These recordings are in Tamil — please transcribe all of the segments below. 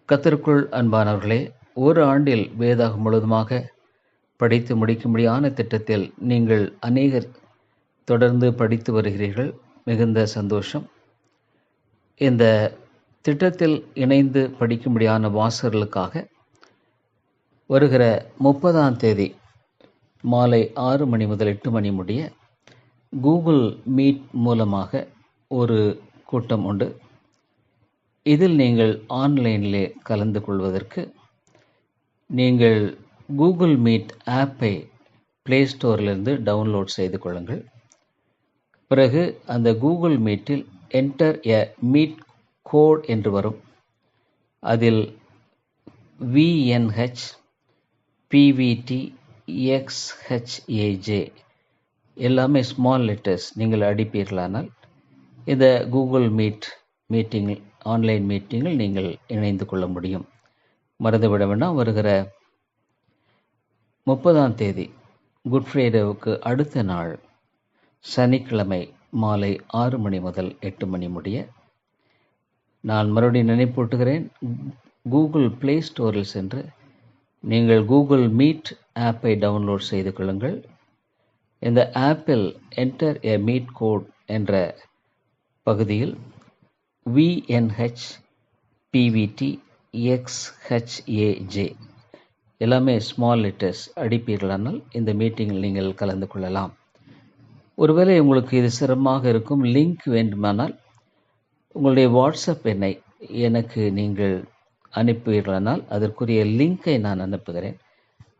கர்த்தருக்குள் அன்பானவர்களே, ஒரு ஆண்டில் வேதாகம் முழுவதுமாக படித்து முடிக்கும்படியான திட்டத்தில் நீங்கள் அநேகர் தொடர்ந்து படித்து வருகிறீர்கள். மிகுந்த சந்தோஷம். இந்த திட்டத்தில் இணைந்து படிக்கும்படியான வாசகர்களுக்காக வருகிற 30ஆம் தேதி மாலை 6 மணி முதல் 8 மணி முடிய கூகுள் மீட் மூலமாக ஒரு கூட்டம் உண்டு. இதில் நீங்கள் ஆன்லைனிலே கலந்து கொள்வதற்கு நீங்கள் கூகுள் மீட் ஆப்பை ப்ளே ஸ்டோரிலிருந்து டவுன்லோட் செய்து கொள்ளுங்கள். பிறகு அந்த கூகுள் மீட்டில் என்டர் எ மீட் கோட் என்று வரும். அதில் VNH PVT XHAJ எல்லாமே ஸ்மால் லெட்டர்ஸ் நீங்கள் அடிப்பீர்களானால் இந்த கூகுள் மீட்டிங்கில் ஆன்லைன் மீட்டிங்கில் நீங்கள் இணைந்து கொள்ள முடியும். மறந்துவிட வேண்டாம். வருகிற 30ஆம் தேதி குட் ஃப்ரைடேவுக்கு அடுத்த நாள் சனிக்கிழமை மாலை 6 மணி முதல் 8 மணி முடிய நான் மறுபடியும் நினைப்பூட்டுகிறேன். கூகுள் ப்ளே ஸ்டோரில் சென்று நீங்கள் கூகுள் மீட் ஆப்பை டவுன்லோட் செய்து கொள்ளுங்கள். இந்த ஆப்பில் என்டர் எ மீட் கோட் என்ற பகுதியில் VNH PVT XHAJ எல்லாமே ஸ்மால் லெட்டர்ஸ் அடிப்பீர்களானால் இந்த மீட்டிங்கில் நீங்கள் கலந்து கொள்ளலாம். ஒருவேளை உங்களுக்கு இது சிரமமாக இருக்கும், லிங்க் வேண்டுமானால் உங்களுடைய வாட்ஸ்அப் எண்ணை எனக்கு நீங்கள் அனுப்புவீர்களானால் அதற்குரிய லிங்கை நான் அனுப்புகிறேன்.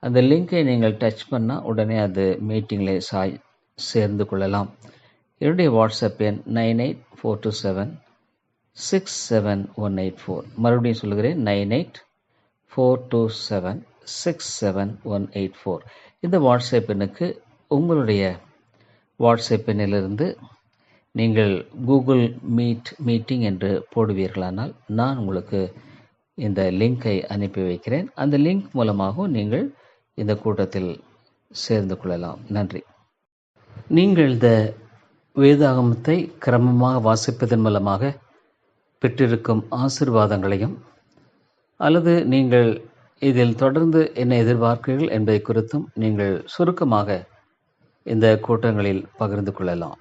அந்த லிங்கை நீங்கள் டச் பண்ணால் உடனே அது மீட்டிங்கில் சேர்ந்து கொள்ளலாம். என்னுடைய வாட்ஸ்அப் எண் 9842767184. மறுபடியும் சொல்கிறேன், 9842767184. இந்த வாட்ஸ்அப் எண்ணுக்கு உங்களுடைய வாட்ஸ்அப் எண்ணிலிருந்து நீங்கள் கூகுள் மீட்டிங் என்று போடுவீர்களானால் நான் உங்களுக்கு இந்த லிங்கை அனுப்பி வைக்கிறேன். அந்த லிங்க் மூலமாகவும் நீங்கள் இந்த கூட்டத்தில் சேர்ந்து கொள்ளலாம். நன்றி. நீங்கள் இந்த வேதாகமத்தை கிரமமாக வாசிப்பதன் மூலமாக பெற்றிருக்கும் ஆசீர்வாதங்களையும் அல்லது நீங்கள் இதில் தொடர்ந்து என்ன எதிர்பார்க்கிறீர்கள் என்பதை குறித்தும் நீங்கள் சுருக்கமாக இந்த கூட்டங்களில் பகிர்ந்து கொள்ளலாம்.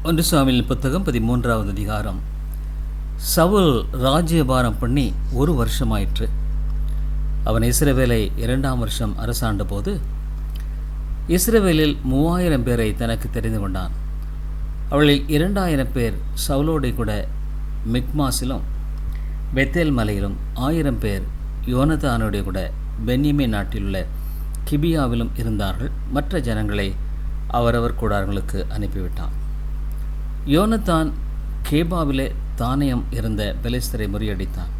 ஒன்று சாமுவேல் புத்தகம் 13வது அதிகாரம். சவுல் ராஜ்யபாரம் பண்ணி 1 வருஷமாயிற்று. அவன் இஸ்ரவேலை 2ஆம் வருஷம் அரசாண்ட போது இஸ்ரவேலில் 3000 பேரை தனக்கு தெரிந்து கொண்டான். அவளில் 2000 பேர் சவுலோடை கூட மிக்மாசிலும் பெத்தேல் மலையிலும், 1000 பேர் யோனத்தானுடைய கூட பென்யமீன் நாட்டில் உள்ள கிபியாவிலும் இருந்தார்கள். மற்ற ஜனங்களை அவரவர் கூடாரங்களுக்கு அனுப்பிவிட்டான். யோனத்தான் கேபாவிலே தானியம் இருந்த பெலிஸ்தரை முறியடித்தான்.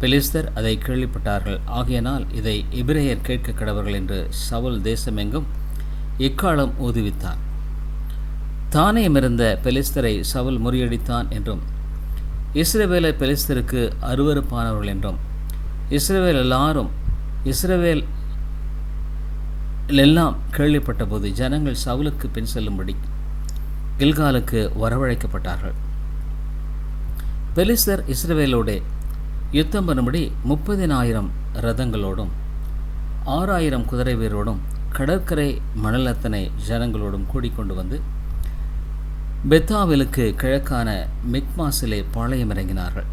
பெலிஸ்தர் அதை கேள்விப்பட்டார்கள். ஆகையினால் இதை எபிரேயர் கேட்க கடவர்கள் என்று சவுல் தேசமெங்கும் இக்காலம் ஊதுவித்தான். தானியம் இருந்த பெலிஸ்தரை சவுல் முறியடித்தான் என்றும், இஸ்ரவேலை பெலிஸ்தருக்கு அருவருப்பானவர்கள் என்றும், இஸ்ரவேல் எல்லாம் கேள்விப்பட்ட போது ஜனங்கள் சவுலுக்கு பின் செல்லும்படி கில்காலுக்கு வரவழைக்கப்பட்டார்கள். பெலிஸ்தர் இஸ்ரவேலோடே யுத்தம் பண்ணும்படி 30,000 ரதங்களோடும் 6,000 குதிரை வீரோடும் கடற்கரை மணலத்தனை ஜனங்களோடும் கூடிக்கொண்டு வந்து பெத்தாவிலுக்கு கிழக்கான மிக்மாசிலே பாளையம் இறங்கினார்கள்.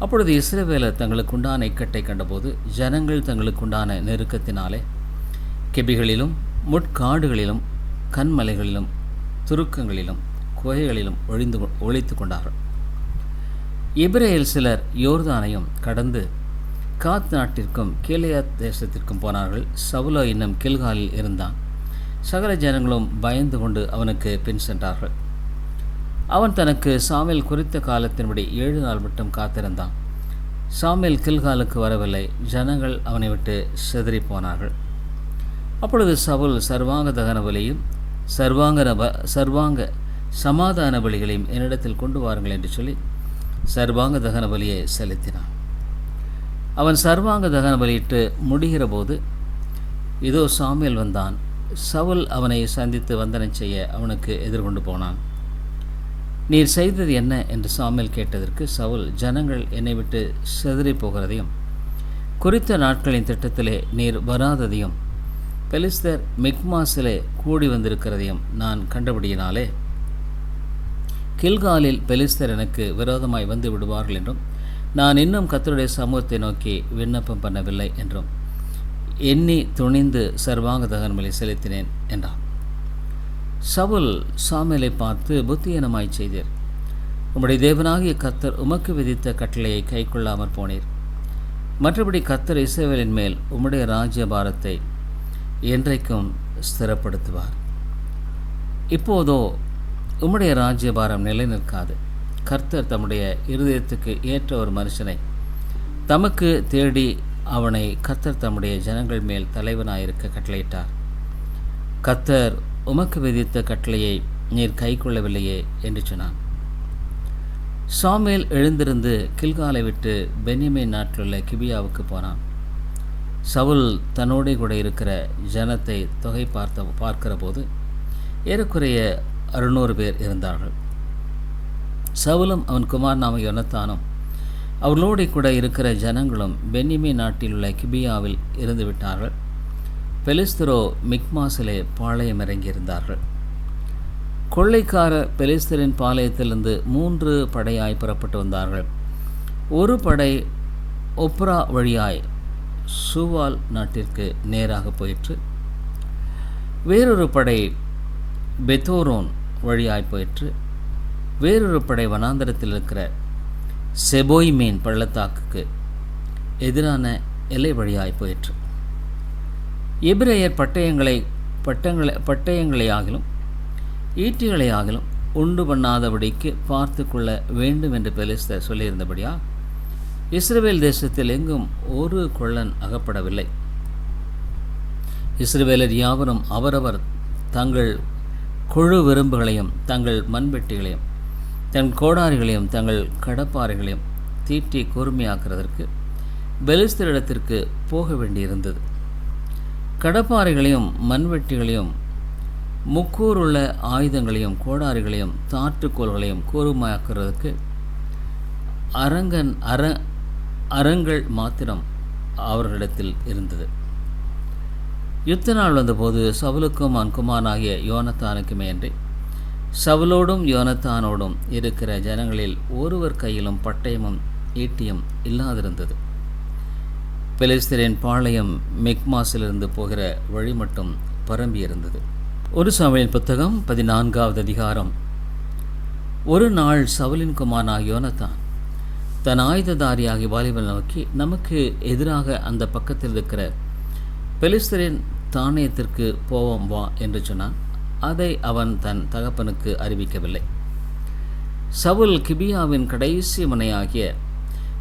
அப்பொழுது இஸ்ரவேலர் தங்களுக்குண்டான இக்கட்டை கண்டபோது ஜனங்கள் தங்களுக்குண்டான நெருக்கத்தினாலே கெபிகளிலும் முட்காடுகளிலும் கண்மலைகளிலும் துருக்கங்களிலும் குகைகளிலும் ஒளித்து கொண்டார்கள். எபிரேயர் சிலர் யோர்தானையும் கடந்து காத் நாட்டிற்கும் கீலேயாத் தேசத்திற்கும் போனார்கள். சவுலோ இன்னும் கில்காலில் இருந்தான். சகல ஜனங்களும் பயந்து கொண்டு அவனுக்கு பின் சென்றார்கள். அவன் தனக்கு சாமுவேல் குறித்த காலத்தின்படி 7 நாள் மட்டும் காத்திருந்தான். சாமுவேல் கில்காலுக்கு வரவில்லை. ஜனங்கள் அவனை விட்டு சிதறி போனார்கள். அப்பொழுது சவுல் சர்வாங்க தகன பலியும் சர்வாங்க சமாதான பலிகளையும் என்னிடத்தில் கொண்டு வாருங்கள் என்று சொல்லி சர்வாங்க தகன பலியை செலுத்தினான். அவன் சர்வாங்க தகன பலியிட்டு முடிகிற போது இதோ சாமுவேல் வந்தான். சவுல் அவனை சந்தித்து வந்தனம் செய்ய அவனுக்கு எதிர்கொண்டு போனான். நீர் செய்தது என்ன என்று சாமுவேல் கேட்டதற்கு சவுல், ஜனங்கள் என்னை விட்டு சிதறி போகிறதையும் குறித்த நாட்களின் திட்டத்திலே நீர் வராததையும் பெலிஸ்தர் மிக்மாசிலே கூடி வந்திருக்கிறதையும் நான் கண்டபடியினாலே கில்காலில் பெலிஸ்தர் எனக்கு விரோதமாய் வந்து விடுவார்கள் என்றும் நான் இன்னும் கர்த்தருடைய சமூகத்தை நோக்கி விண்ணப்பம் பண்ணவில்லை என்றும் எண்ணி துணிந்து சர்வாங்க தகனபலி செலுத்தினேன் என்றான். சவுல் சாமுவேலை பார்த்து, புத்தியீனமாய் செய்தீர். உம்முடைய தேவனாகிய கர்த்தர் உமக்கு விதித்த கட்டளையை கைக்கொள்ளாமற் போனீர். மற்றபடி கர்த்தர் இஸ்ரவேலின் மேல் உம்முடைய ராஜ்யபாரத்தை என்றைக்கும் ஸ்திரப்படுத்துவார். இப்போதோ உம்முடைய ராஜ்யபாரம் நிலை நிற்காது. கர்த்தர் தம்முடைய இருதயத்துக்கு ஏற்ற ஒரு மனுஷனை தமக்கு தேடி அவனை கர்த்தர் தம்முடைய ஜனங்கள் மேல் தலைவனாயிருக்க கட்டளையிட்டார். கர்த்தர் உமக்கு விதித்த கட்டளையை நீர் கை கொள்ளவில்லையே என்று சொன்னான். சாமுவேல் எழுந்திருந்து கில்காலை விட்டு பென்யமீன் நாட்டிலுள்ள கிபியாவுக்கு போனான். சவுல் தன்னோடு கூட இருக்கிற ஜனத்தை தொகை பார்க்கிற போது ஏறக்குறைய 600 பேர் இருந்தார்கள். சவுலும் அவன் குமாரனாகிய யோனத்தானும் அவர்களோடு கூட இருக்கிற ஜனங்களும் பென்யமீன் நாட்டில் உள்ள கிபியாவில் இருந்து விட்டார்கள். பெலிஸ்தரோ மிக்மாசிலே பாளையம் இறங்கியிருந்தார்கள். கொள்ளைக்கார பெலிஸ்தரின் பாளையத்திலிருந்து 3 படையாய் புறப்பட்டு வந்தார்கள். ஒரு படை ஒப்ரா வழியாய் சூவால் நாட்டிற்கு நேராக போயிற்று. வேறொரு படை பெத்தோரோன் வழியாய் போயிற்று. வேறொரு படை வனாந்தரத்தில் இருக்கிற செபோய்மீன் பள்ளத்தாக்குக்கு எதிரான எல்லை வழியாய் போயிற்று. எபிரேயர் பட்டயங்களையாகிலும் ஈட்டிகளையாகிலும் உண்டு பண்ணாதபடிக்கு பார்த்து கொள்ள வேண்டும் என்று பெலிஸ்தர் சொல்லியிருந்தபடியா இஸ்ரவேல் தேசத்தில் எங்கும் ஒரு கொள்ளன் அகப்படவில்லை. இஸ்ரவேலர் யாவரும் அவரவர் தங்கள் கொழு விரும்புகளையும் தங்கள் மண்வெட்டிகளையும் தங்கள் கோடாரிகளையும் தங்கள் கடப்பாறைகளையும் தீட்டி கூர்மையாக்குறதற்கு பெலிஸ்தரிடத்திற்கு போக வேண்டியிருந்தது. கடப்பாறைகளையும் மண்வெட்டிகளையும் முக்கூறுள்ள ஆயுதங்களையும் கோடாரிகளையும் தாற்றுக்கோள்களையும் கூர்மையாக்குறதுக்கு அரங்கள் மாத்திரம் அவர்களிடத்தில் இருந்தது. யுத்த நாள் வந்தபோது சவுலுக்கும் அவன் குமாரனாகிய யோனத்தானுக்குமே அன்றி சவுலோடும் யோனத்தானோடும் இருக்கிற ஜனங்களில் ஒருவர் கையிலும் பட்டயமும் ஈட்டியும் இல்லாதிருந்தது. பெலிஸ்தரின் பாளையம் மிக்மாசிலிருந்து போகிற வழி மட்டும் பரம்பியிருந்தது. 1 சாமுவேல் புத்தகம் 14வது அதிகாரம். ஒரு நாள் சவுலின் குமாரனாகிய யோனத்தான் தன் ஆயுததாரியாகி வாலிபனை நோக்கி, நமக்கு எதிராக அந்த பக்கத்தில் இருக்கிற பெலிஸ்தரின் தானியத்திற்கு போவோம் வா என்று சொன்னான். அதை அவன் தன் தகப்பனுக்கு அறிவிக்கவில்லை. சவுல் கிபியாவின் கடைசி முனையாகிய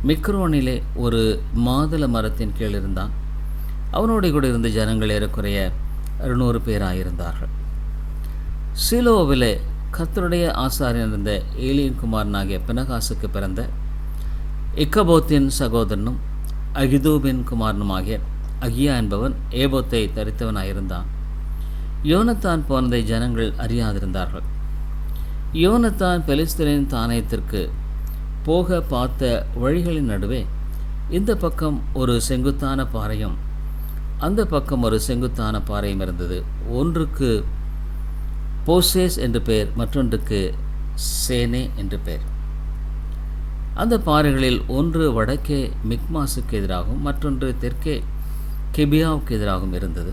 மிக்ரோனிலே ஒரு மாதுளை மரத்தின் கீழ் இருந்தான். அவனோடு கூட இருந்த ஜனங்கள் ஏறக்குறைய 600 பேராயிருந்தார்கள். சீலோவிலே கர்த்தருடைய ஆசாரியன் இருந்த ஏலியின் குமாரனாகிய பினகாசுக்கு பிறந்த இக்கபோத்தின் சகோதரனும் அகிதூபின் குமாரனுமாகிய அகியா என்பவன் ஏபோத்தை தரித்தவனாயிருந்தான். யோனத்தான் போனதை ஜனங்கள் அறியாதிருந்தார்கள். யோனத்தான் பெலிஸ்தரின் தானியத்திற்கு போக பார்த்த வழிகளின் நடுவே இந்த பக்கம் ஒரு செங்குத்தான பாறையும் அந்த பக்கம் ஒரு செங்குத்தான பாறையும் இருந்தது. ஒன்றுக்கு போசேஸ் என்று பெயர், மற்றொன்றுக்கு சேனே என்று பெயர். அந்த பாறைகளில் ஒன்று வடக்கே மிக்மாசுக்கு எதிராகவும் மற்றொன்று தெற்கே கிபியாவுக்கு எதிராகவும் இருந்தது.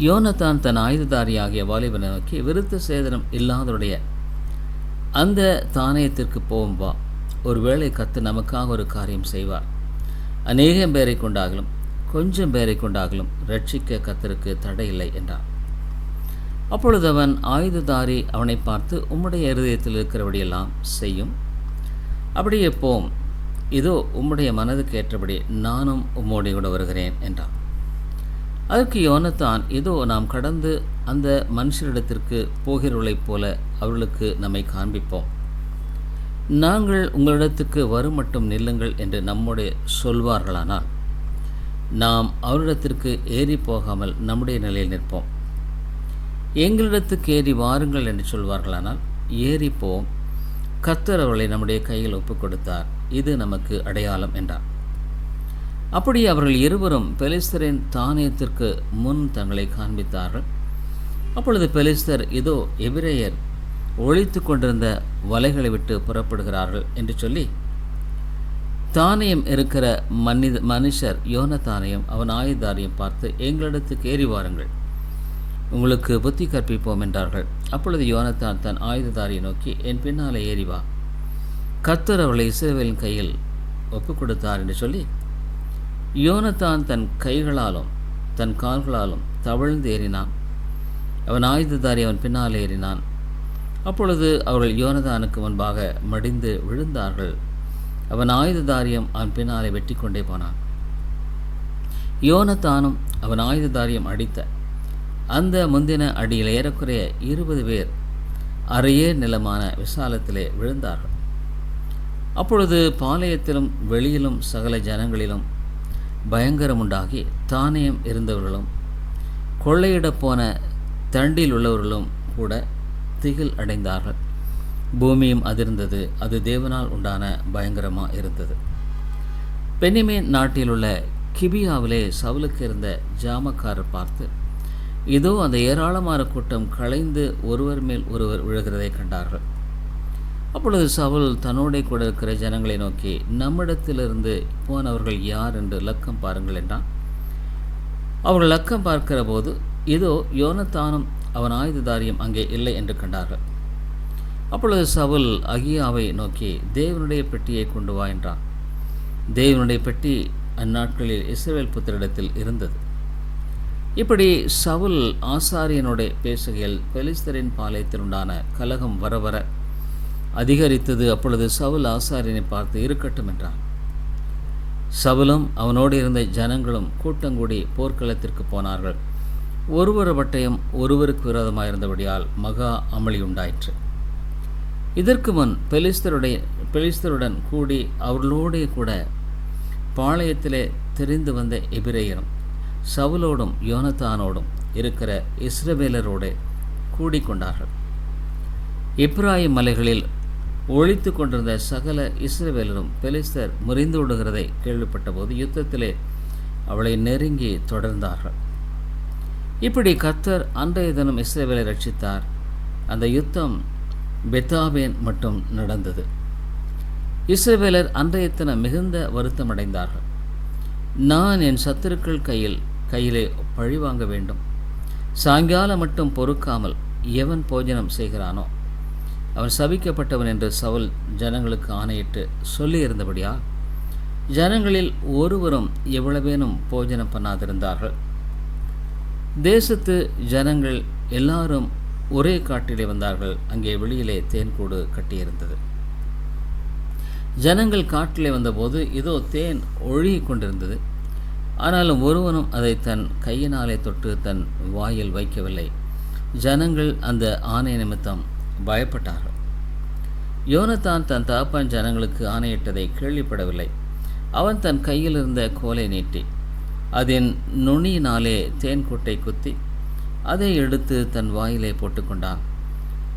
யோனத்தான் தன் ஆயுததாரியாகிய வாலிபனை நோக்கி, விருத்த சேதனம் இல்லாதவருடைய அந்த தானியத்திற்கு போவோம் வா, ஒருவேளை கர்த்தர் நமக்காக ஒரு காரியம் செய்வார். அநேகம் பேரை கொண்டாகலும் கொஞ்சம் பேரை கொண்டாகலும் ரட்சிக்க கர்த்தருக்கு தடையில்லை என்றான். அப்பொழுது அவன் ஆயுததாரி அவனை பார்த்து, உம்முடைய இருதயத்தில் இருக்கிறபடியெல்லாம் செய்யும், அப்படியே போம், இதோ உம்முடைய மனதுக்கு ஏற்றபடி நானும் உம்மோடு கூட வருகிறேன் என்றான். அதற்கு யோனத்தான், இதோ நாம் கடந்து அந்த மனுஷரிடத்திற்கு போகிறவர்களைப் போல அவர்களுக்கு நம்மை காண்பிப்போம். நாங்கள் உங்களிடத்துக்கு வரும் மட்டும் நில்லுங்கள் என்று நம்முடைய சொல்வார்களானால் நாம் அவரிடத்திற்கு ஏறி போகாமல் நம்முடைய நிலையில் நிற்போம். எங்களிடத்துக்கு ஏறி வாருங்கள் என்று சொல்வார்களானால் ஏறிப்போம். கர்த்தர் அவர்களை நம்முடைய கையில் ஒப்புக் கொடுத்தார், இது நமக்கு அடையாளம் என்றார். அப்படி அவர்கள் இருவரும் பெலிஸ்தரின் தானியத்திற்கு முன் தங்களை காண்பித்தார்கள். அப்பொழுது பெலிஸ்தர், இதோ எபிரேயர் ஒழித்து கொண்டிருந்த வலைகளை விட்டு புறப்படுகிறார்கள் என்று சொல்லி தானியம் இருக்கிற மனுஷர் யோனத்தானையும் அவன் ஆயுதாரையும் பார்த்து, எங்களிடத்துக்கு ஏறி வாருங்கள், உங்களுக்கு புத்தி கற்பிப்போம் என்றார்கள். அப்பொழுது யோனத்தான் தன் ஆயுததாரியை நோக்கி, என் பின்னாலே ஏறி வா, கர்த்தர் அவர்களை இஸ்ரவேலின் கையில் ஒப்புக் கொடுத்தார் என்று சொல்லி யோனத்தான் தன் கைகளாலும் தன் கால்களாலும் தவழ்ந்து ஏறினான். அவன் ஆயுததாரி அவன் பின்னால் ஏறினான். அப்பொழுது அவர்கள் யோனத்தானுக்கு முன்பாக மடிந்து விழுந்தார்கள். அவன் ஆயுததாரியம் அவன் பின்னாலே வெட்டி கொண்டே போனான். யோனத்தானும் அவன் ஆயுததாரியம் அடித்த அந்த முந்தின அடியில் ஏறக்குறைய 20 பேர் அரையே நிலமான விசாலத்திலே விழுந்தார்கள். அப்பொழுது பாளையத்திலும் வெளியிலும் சகல ஜனங்களிலும் பயங்கரம் உண்டாகி தானியம் இருந்தவர்களும் கொள்ளையிடப் போன தண்டில் உள்ளவர்களும் கூட திகில் அடைந்தார்கள். பூமியும் அதிர்ந்தது. அது தேவனால் உண்டான பயங்கரமாக இருந்தது. பென்னிமேன் நாட்டில் உள்ள கிபியாவிலே சவுலுக்கு இருந்த ஜாமக்காரர் பார்த்து, இதோ அந்த ஏராளமான கூட்டம் களைந்து ஒருவர் மேல் ஒருவர் விழுகிறதை கண்டார்கள். அப்பொழுது சவுல் தன்னோட கூட இருக்கிற ஜனங்களை நோக்கி, நம்மிடத்திலிருந்து போனவர்கள் யார் என்று லக்கம் பாருங்கள் என்றான். அவர்கள் லக்கம் பார்க்கிற போது இதோ யோனத்தானும் அவன் ஆயுததாரியும் அங்கே இல்லை என்று கண்டார்கள். அப்பொழுது சவுல் அகியாவை நோக்கி, தேவனுடைய பெட்டியை கொண்டு வா என்றான். தேவனுடைய பெட்டி அந்நாட்களில் இஸ்ரவேல் புத்திரிடத்தில் இருந்தது. இப்படி சவுல் ஆசாரியனுடைய பேசுகையில் பெலிஸ்தரின் பாளையத்தில் உண்டான கலகம் வர வர அதிகரித்தது. அப்பொழுது சவுல் ஆசாரியனை பார்த்து, இருக்கட்டும் என்றான். சவுலும் அவனோடு இருந்த ஜனங்களும் கூட்டங்கூடி போர்க்களத்திற்கு போனார்கள். ஒருவர் பட்டயம் ஒருவருக்கு விரோதமாக இருந்தபடியால் மகா அமளி உண்டாயிற்று. இதற்கு முன் பெலிஸ்தருடன் கூடி அவர்களோடே கூட பாளையத்திலே தெரிந்து வந்த எபிரேயரும் சவுலோடும் யோனத்தானோடும் இருக்கிற இஸ்ரவேலரோடு கூடிக்கொண்டார்கள். எப்பிராயிம் மலைகளில் ஒழித்து கொண்டிருந்த சகல இஸ்ரவேலரும் பெலிஸ்தர் முறிந்து விடுகிறதை கேள்விப்பட்ட போது யுத்தத்திலே அவளை நெருங்கி தொடர்ந்தார்கள். இப்படி கர்த்தர் அன்றைய தினம் இஸ்ரவேலை ரட்சித்தார். அந்த யுத்தம் பெத்தாபேன் மட்டும் நடந்தது. இஸ்ரவேலர் அன்றைய தினம் மிகுந்த வருத்தம் அடைந்தார்கள். நான் என் சத்துருக்கள் கையிலே பழிவாங்க வேண்டும். சாயங்காலம் மட்டும் பொறுக்காமல் எவன் போஜனம் செய்கிறானோ அவன் சபிக்கப்பட்டவன் என்று சவுல் ஜனங்களுக்கு ஆணையிட்டு சொல்லியிருந்தபடியா ஜனங்களில் ஒருவரும் எவ்வளவேனும் போஜனம் பண்ணாதிருந்தார்கள். தேசத்து ஜனங்கள் எல்லாரும் ஒரே காட்டிலே வந்தார்கள். அங்கே வெளியிலே தேன்கூடு கட்டியிருந்தது. ஜனங்கள் காட்டிலே வந்தபோது இதோ தேன் ஒழுகி கொண்டிருந்தது. ஆனாலும் ஒருவனும் அதை தன் கையினாலே தொட்டு தன் வாயில் வைக்கவில்லை. ஜனங்கள் அந்த ஆணை நிமித்தம் பயப்பட்டார்கள். யோனத்தான் தன் தகப்பன் ஜனங்களுக்கு ஆணையிட்டதை கேள்விப்படவில்லை. அவன் தன் கையில் இருந்த கோலை நீட்டி அதன் நுனியினாலே தேன்கூட்டை குத்தி அதை எடுத்து தன் வாயிலே போட்டுக்கொண்டான்.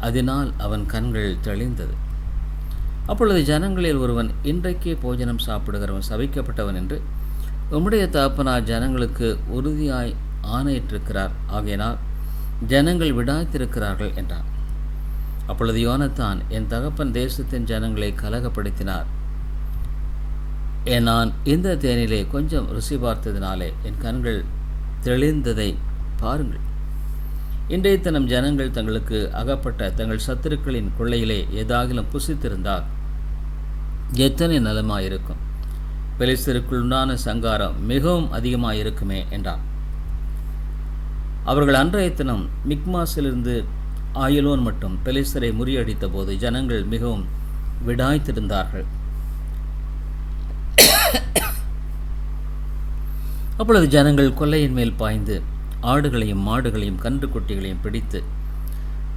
அதனால் அவன் கண்கள் தெளிந்தது. அப்பொழுது ஜனங்களில் ஒருவன், இன்றைக்கே போஜனம் சாப்பிடுகிறவன் சபிக்கப்பட்டவன் என்று உம்முடைய தகப்பனார் ஜனங்களுக்கு உறுதியாய் ஆணையிட்டிருக்கிறார். ஆகையினால் ஜனங்கள் விடாய்த்திருக்கிறார்கள் என்றான். அப்பொழுது யோனத்தான், என் தகப்பன் தேசத்தின் ஜனங்களை கலகப்படுத்தினார். நான் இந்த தேனிலே கொஞ்சம் ருசி பார்த்ததினாலே என் கண்கள் தெளிந்ததை பாருங்கள். இன்றைய தினம் ஜனங்கள் தங்களுக்கு அகப்பட்ட தங்கள் சத்துருக்களின் கொள்ளையிலே ஏதாகிலும் புசித்திருந்தால் எத்தனை நலமாயிருக்கும். பெலிஸ்தருக்குள்ளான சங்காரம் மிகவும் அதிகமாயிருக்குமே என்றான். அவர்கள் அன்றைய தினம் மிக்மாஸிலிருந்து ஆயலோன் மட்டும் பெலிஸ்தரை முறியடித்த போது ஜனங்கள் மிகவும் விடாய்த்திருந்தார்கள். அப்பொழுது ஜனங்கள் கொல்லையின் மேல் பாய்ந்து ஆடுகளையும் மாடுகளையும் கன்று குட்டிகளையும் பிடித்து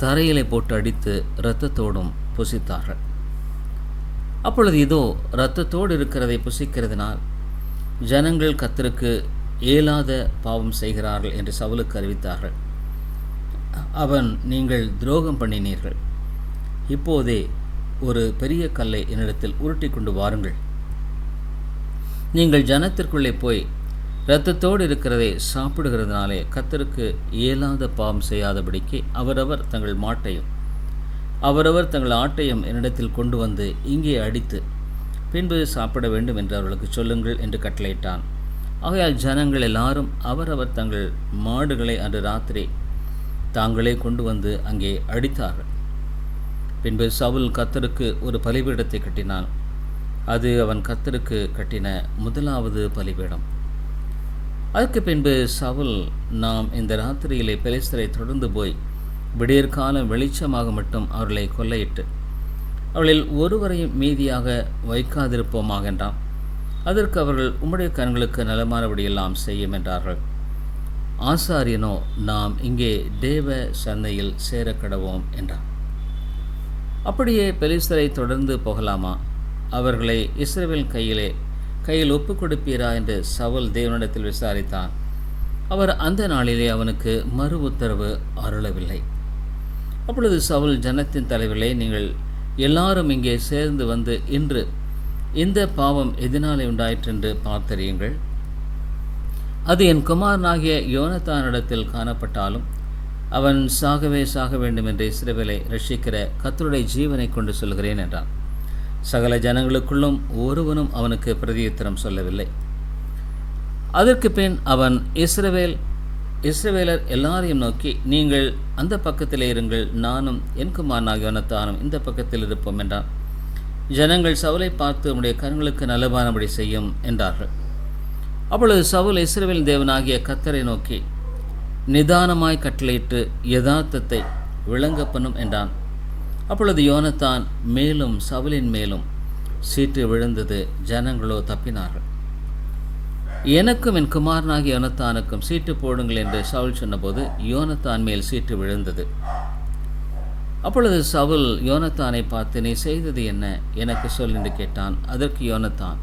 தரையிலே போட்டு அடித்து இரத்தத்தோடும் புசித்தார்கள். அப்பொழுது இதோ இரத்தத்தோடு இருக்கிறதை புசிக்கிறதுனால் ஜனங்கள் கர்த்தருக்கு இயலாத பாவம் செய்கிறார்கள் என்று சவுலுக்கு அறிவித்தார்கள். அவன், நீங்கள் துரோகம் பண்ணினீர்கள், இப்போதே ஒரு பெரிய கல்லை என்னிடத்தில் உருட்டி கொண்டு வாருங்கள், நீங்கள் ஜனத்திற்குள்ளே போய் இரத்தத்தோடு இருக்கிறதை சாப்பிடுகிறதுனாலே கர்த்தருக்கு இயலாத பாவம் செய்யாதபடிக்கு அவரவர் தங்கள் மாட்டையும் அவரவர் தங்கள் ஆட்டையும் என்னிடத்தில் கொண்டு வந்து இங்கே அடித்து பின்பு சாப்பிட வேண்டும் என்று அவர்களுக்கு சொல்லுங்கள் என்று கட்டளையிட்டான். ஆகையால் ஜனங்கள் எல்லாரும் அவரவர் தங்கள் மாடுகளை அன்று ராத்திரி தாங்களே கொண்டு வந்து அங்கே அடித்தார்கள். பின்பு சவுல் கர்த்தருக்கு ஒரு பலிபீடத்தை கட்டினான். அது அவன் கர்த்தருக்கு கட்டின முதலாவது பலிபீடம். அதற்கு பின்பு சவுல், நாம் இந்த ராத்திரியிலே பெலிஸ்தரை தொடர்ந்து போய் விடியற்காலம் வெளிச்சமாக மட்டும் அவர்களை கொள்ளையிட்டு அவர்களில் ஒருவரையும் மீதியாக வைக்காதிருப்போமாக என்றான். அதற்கு அவர்கள், உம்முடைய கண்களுக்கு நலமானபடியெல்லாம் செய்யும் என்றார்கள். ஆசாரியனோ, நாம் இங்கே தேவ சந்தையில் சேரக்கடவோம் என்றான். அப்படியே பெலிஸ்தரை தொடர்ந்து போகலாமா, அவர்களை இஸ்ரவேல் கையில் ஒப்புக் கொடுப்பீரா என்று சவுல் தேவனிடத்தில் விசாரித்தான். அவர் அந்த நாளிலே அவனுக்கு மறு உத்தரவு அருளவில்லை. அப்பொழுது சவுல் ஜனத்தின் தலைவர்களே, நீங்கள் எல்லாரும் இங்கே சேர்ந்து வந்து இன்று இந்த பாவம் எதனாலே உண்டாயிற்று என்று பார்த்தறியுங்கள். அது என் குமாரனாகிய யோனத்தானிடத்தில் காணப்பட்டாலும் அவன் சாக வேண்டும் என்று இஸ்ரவேலை ரட்சிக்கிற கர்த்தருடைய ஜீவனை கொண்டு சொல்கிறேன் என்றான். சகல ஜனங்களுக்குள்ளும் ஒருவனும் அவனுக்கு பிரதியுத்தரம் சொல்லவில்லை. அதற்கு பின் அவன் இஸ்ரவேலர் எல்லாரையும் நோக்கி, நீங்கள் அந்த பக்கத்திலே இருங்கள், நானும் என் குமாரனாகிய யோனத்தானும் இந்த பக்கத்தில் இருப்போம் என்றான். ஜனங்கள் சவுலை பார்த்து, உம்முடைய கண்களுக்கு நலமானபடி செய்யும் என்றார்கள். அப்பொழுது சவுல் இஸ்ரவேல் தேவனாகிய கர்த்தரை நோக்கி நிதானமாய் கட்டளையிட்டு யதார்த்தத்தை விளங்க பண்ணும் என்றான். அப்பொழுது யோனத்தான் மேலும் சவுலின் மேலும் சீட்டு விழுந்தது. ஜனங்களோ தப்பினார்கள். எனக்கும் என் குமாரனாகிய யோனத்தானுக்கும் சீட்டு போடுங்கள் என்று சவுல் சொன்னபோது யோனத்தான் மேல் சீட்டு விழுந்தது. அப்பொழுது சவுல் யோனத்தானை பார்த்து, நீ செய்தது என்ன, எனக்கு சொல் என்று கேட்டான். அதற்கு யோனத்தான்,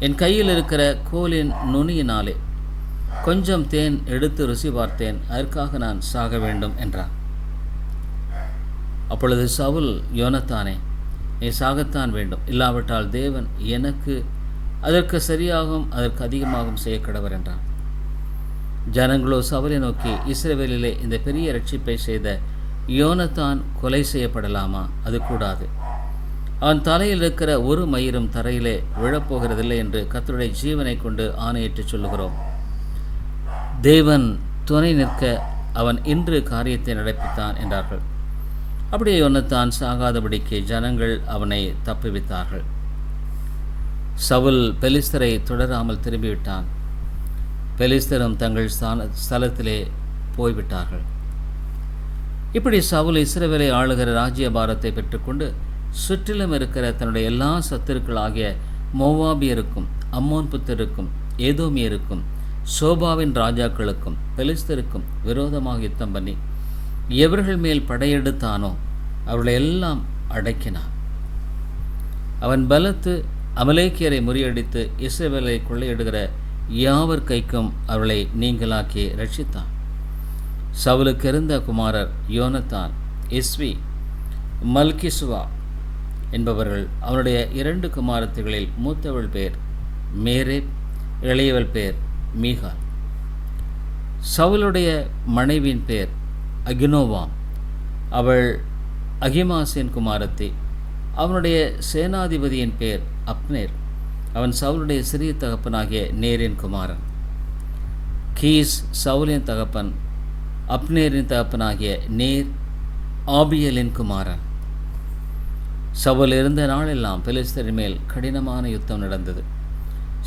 என் கையில் இருக்கிற கோலின் நுனியினாலே கொஞ்சம் தேன் எடுத்து ருசி பார்த்தேன், அதற்காக நான் சாக வேண்டும் என்றான். அப்பொழுது சவுல், யோனத்தானே, நீ சாகத்தான் வேண்டும், இல்லாவிட்டால் தேவன் எனக்கு அதற்கு சரியாகவும் அதற்கு அதிகமாகவும் செய்ய கடவர் என்றான். ஜனங்களோ சவுலை நோக்கி, இஸ்ரவேலிலே இந்த பெரிய ரட்சிப்பை செய்த யோனத்தான் கொலை செய்யப்படலாமா? அது கூடாது. அவன் தலையில் இருக்கிற ஒரு மயிரும் தரையிலே விழப்போகிறதில்லை என்று கர்த்தருடைய ஜீவனை கொண்டு ஆணையிட்டு சொல்லுகிறோம். தேவன் துணை நிற்க அவன் இன்று காரியத்தை நடப்பித்தான் என்றார்கள். அப்படியே யோனத்தான் சாகாதபடிக்கு ஜனங்கள் அவனை தப்புவித்தார்கள். சவுல் பெலிஸ்தரை தொடராமல் திரும்பிவிட்டான். பெலிஸ்தரும் தங்கள் ஸ்தலத்திலே போய்விட்டார்கள். இப்படி சவுல் இஸ்ரவேலை ஆளுகிற ராஜ்ய பாரத்தை பெற்றுக்கொண்டு சுற்றிலும் இருக்கிற தன்னுடைய எல்லா சத்துருக்களாகிய மோவாபியருக்கும் அம்மோன் புத்தருக்கும் ஏதோமியருக்கும் சோபாவின் ராஜாக்களுக்கும் பெலிஸ்தருக்கும் விரோதமாக யுத்தம் பண்ணி எவர்கள் மேல் படையெடுத்தானோ அவர்களை எல்லாம் அடக்கினான். அவன் பலத்து அமலேக்கியரை முறியடித்து இஸ்ரவேலை கொள்ளையிடுகிற யாவர் கைக்கும் அவர்களை நீங்களாக்கி ரட்சித்தான். சவுலுக்கு இருந்த குமாரர் யோனத்தான், இஸ்வி, மல்கிசுவா என்பவர்கள். அவனுடைய 2 குமாரத்திகளில் மூத்தவள் பேர் மேரேப், இளையவள் பேர் மீகால். சவுலுடைய மனைவியின் பேர் அகினோவாம், அவள் அகிமாசின் குமாரத்தி. அவனுடைய சேனாதிபதியின் பேர் அப்னேர், அவன் சவுலுடைய சிறிய தகப்பனாகிய நேரின் குமாரன். கீஸ் சவுலின் தகப்பன், அப்னேரின் தகப்பனாகிய நேர் ஆபியலின் குமாரன். சவுல் இருந்த நாளெல்லாம் பெலிஸ்தரின் மேல் கடினமான யுத்தம் நடந்தது.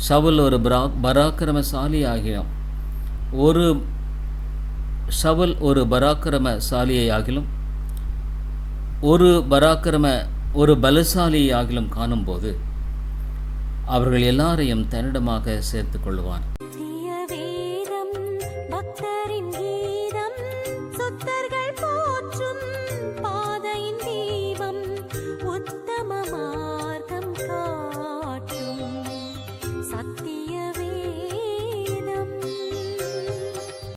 சவுல் ஒரு பராக்கிரமசாலியாகிலும் ஒரு பலசாலியாகிலும் காணும்போது அவர்கள் எல்லாரையும் தன்னிடமாக சேர்த்து கொள்வான்.